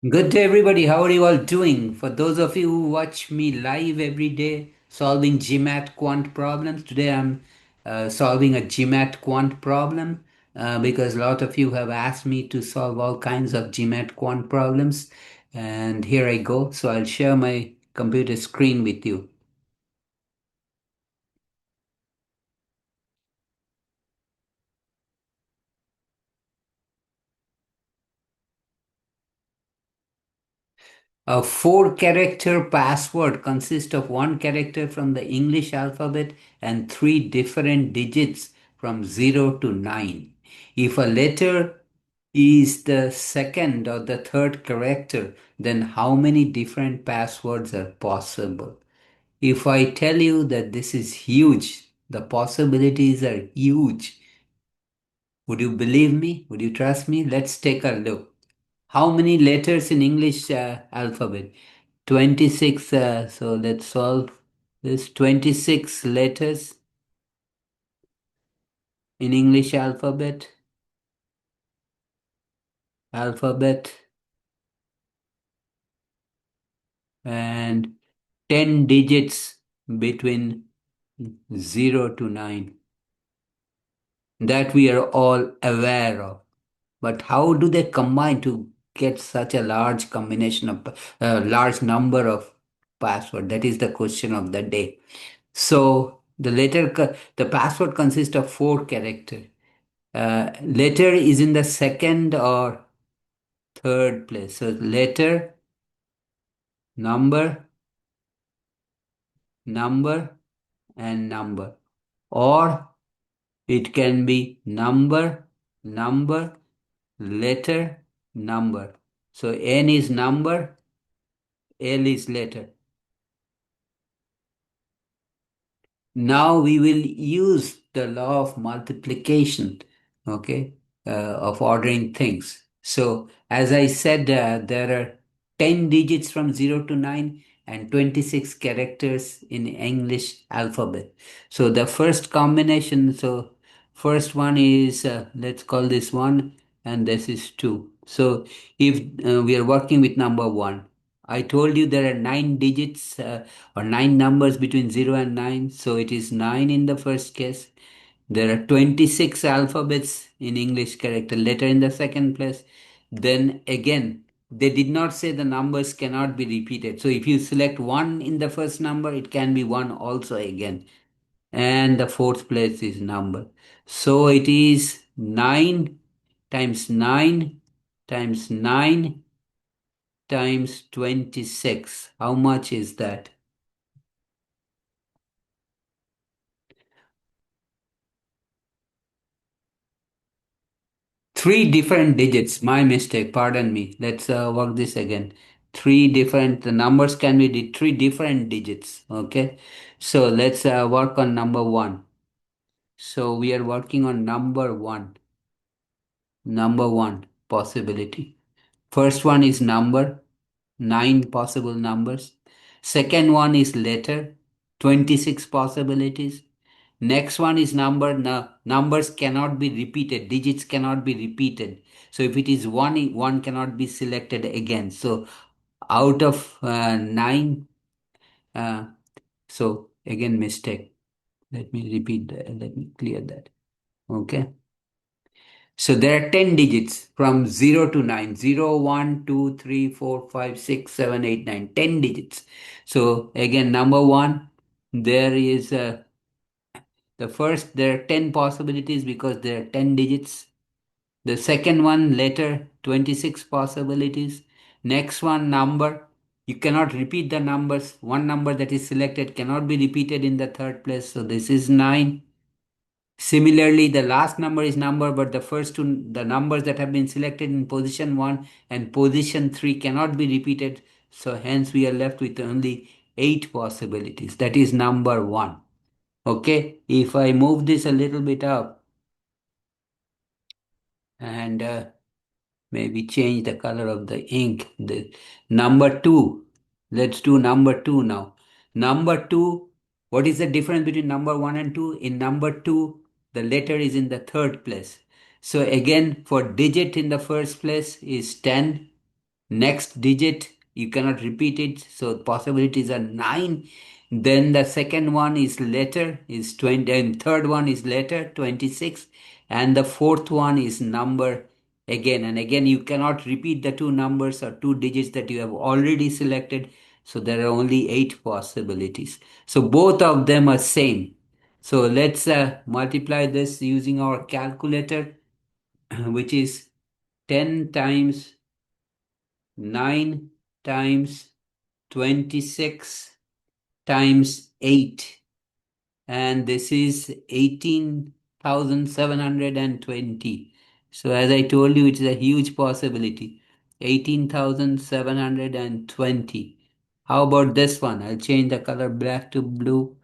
Good day, everybody. How are you all doing? For those of you who watch me live every day solving GMAT quant problems, today I'm solving a GMAT quant problem because a lot of you have asked me to solve all kinds of GMAT quant problems. And here I go. So I'll share my computer screen with you. A four-character password consists of one character from the English alphabet and three different digits from 0 to 9. If a letter is the second or the third character, then how many different passwords are possible? If I tell you that this is huge, the possibilities are huge. Would you believe me? Would you trust me? Let's take a look. How many letters in English alphabet? 26. So let's solve this. 26 letters in English alphabet, and 10 digits between 0 to 9 that we are all aware of. But how do they combine to get such a large combination of large number of password? That is the question of the day. So the password consists of four characters. Letter is in the second or third place. So letter, number, number, and number. Or it can be number, number, letter, number. So N is number, L is letter. Now we will use the law of multiplication, okay, of ordering things. So as I said, there are 10 digits from 0 to 9 and 26 characters in English alphabet. So the first combination, so first one is, let's call this 1 and this is 2. So if we are working with number 1, I told you there are 9 digits or 9 numbers between 0 and 9. So it is 9 in the first case. There are 26 alphabets in English character letter in the second place. Then again, they did not say the numbers cannot be repeated. So if you select 1 in the first number, it can be 1 also again. And the fourth place is number. So it is 9 times 9 times 9 times 26. How much is that? Three different digits. My mistake. Pardon me. Let's work this again. Three different the numbers can be three different digits. Okay. So let's work on number one. So we are working on number one. Number one possibility. First one is number, 9 possible numbers. Second one is letter, 26 possibilities. Next one is number. Numbers cannot be repeated. Digits cannot be repeated. So if it is one, one cannot be selected again. So out of nine, uh, so again mistake. Let me repeat that. Let me clear that. Okay. So there are 10 digits from 0 to 9. 0, 1, 2, 3, 4, 5, 6, 7, 8, 9. 10 digits. So again, number one, there is the first, there are 10 possibilities because there are 10 digits. The second one, letter, 26 possibilities. Next one, number. You cannot repeat the numbers. One number that is selected cannot be repeated in the third place. So this is 9. Similarly, the last number is number, but the first two, the numbers that have been selected in position 1 and position 3 cannot be repeated. So hence we are left with only 8 possibilities. That is number 1. Okay, if I move this a little bit up and maybe change the color of the ink, the number 2, let's do number 2 now. Number 2, what is the difference between number 1 and 2? In number 2, the letter is in the third place. So again, for digit in the first place is 10. Next digit, you cannot repeat it, so possibilities are 9. Then the second one is letter is 20, and third one is letter 26, and the fourth one is number again and again. You cannot repeat the two numbers or two digits that you have already selected, so there are only 8 possibilities. So both of them are same. So let's multiply this using our calculator, which is 10 times 9 times 26 times 8, and this is 18,720. So as I told you, it is a huge possibility. 18,720. How about this one? I'll change the color black to blue.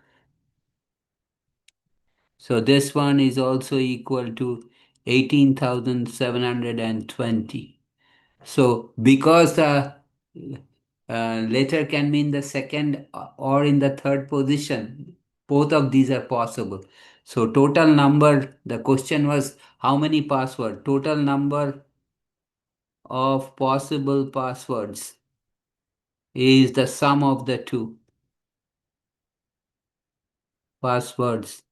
So this one is also equal to 18,720. So, because the letter can be in the second or in the third position, both of these are possible. So, total number, the question was how many password? Total number of possible passwords is the sum of the two passwords.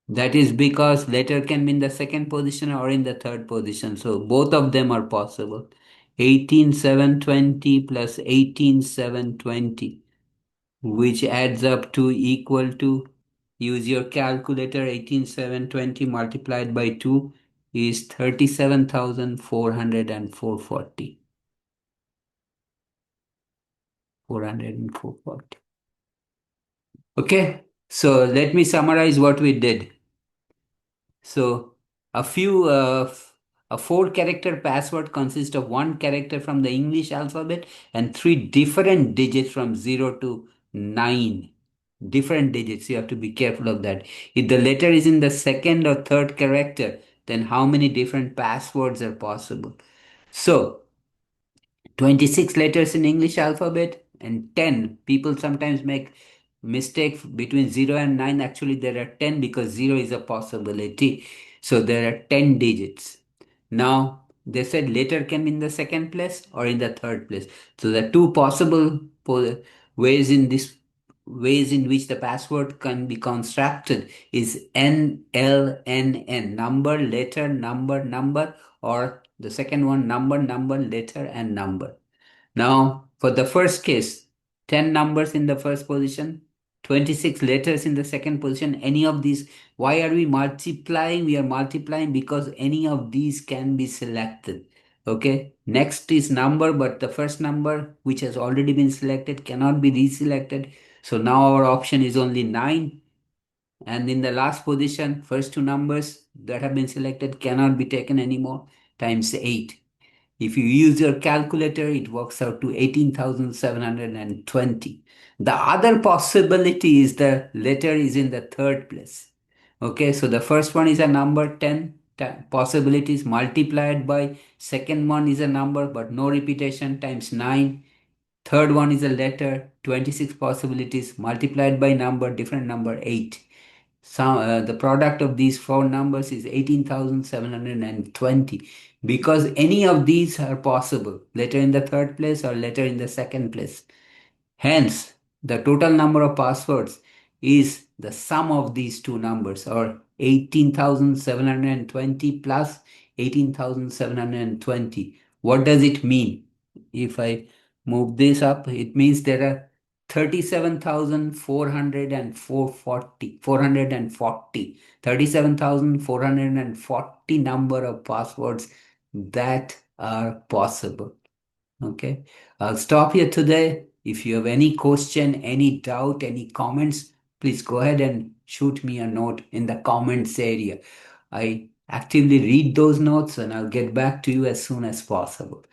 That is because letter can be in the second position or in the third position. So both of them are possible. 18,720 plus 18,720, which adds up to equal to, use your calculator, 18,720 multiplied by 2 is 37,440. 440. Okay, so let me summarize what we did. So a 4 character password consists of one character from the English alphabet and three different digits from 0 to 9. Different digits. You have to be careful of that. If the letter is in the second or third character, then how many different passwords are possible? So 26 letters in English alphabet and 10. People sometimes make mistake between 0 and 9. Actually, there are 10 because 0 is a possibility. So there are 10 digits. Now, they said letter can be in the second place or in the third place. So the two possible ways in this ways in which the password can be constructed is NLNN, number, letter, number, number, or the second one, number, number, letter, and number. Now, for the first case, 10 numbers in the first position, 26 letters in the second position, any of these. Why are we multiplying? We are multiplying because any of these can be selected. Okay. Next is number, but the first number, which has already been selected, cannot be reselected. So now our option is only 9. And in the last position, first two numbers that have been selected cannot be taken anymore, times 8. If you use your calculator, it works out to 18,720. The other possibility is the letter is in the third place. Okay, so the first one is a number 10 possibilities multiplied by, second one is a number but no repetition, times 9. Third one is a letter, 26 possibilities multiplied by number, different number, 8. The product of these four numbers is 18,720, because any of these are possible, letter in the third place or letter in the second place. Hence, the total number of passwords is the sum of these two numbers, or 18,720 plus 18,720. What does it mean? If I move this up, it means there are 37,440 number of passwords that are possible. Okay, I'll stop here today. If you have any question, any doubt, any comments, please go ahead and shoot me a note in the comments area. I actively read those notes and I'll get back to you as soon as possible.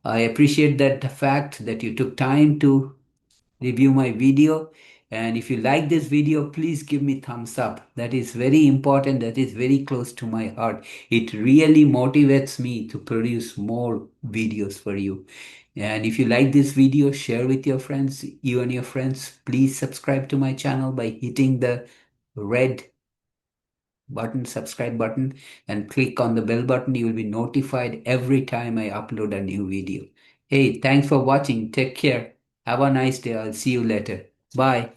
I appreciate that the fact that you took time to review my video. And if you like this video, please give me thumbs up. That is very important. That is very close to my heart. It really motivates me to produce more videos for you. And if you like this video, share with your friends. You and your friends, please subscribe to my channel by hitting the red button, subscribe button, and click on the bell button. You will be notified every time I upload a new video. Hey, thanks for watching. Take care. Have a nice day. I'll see you later. Bye.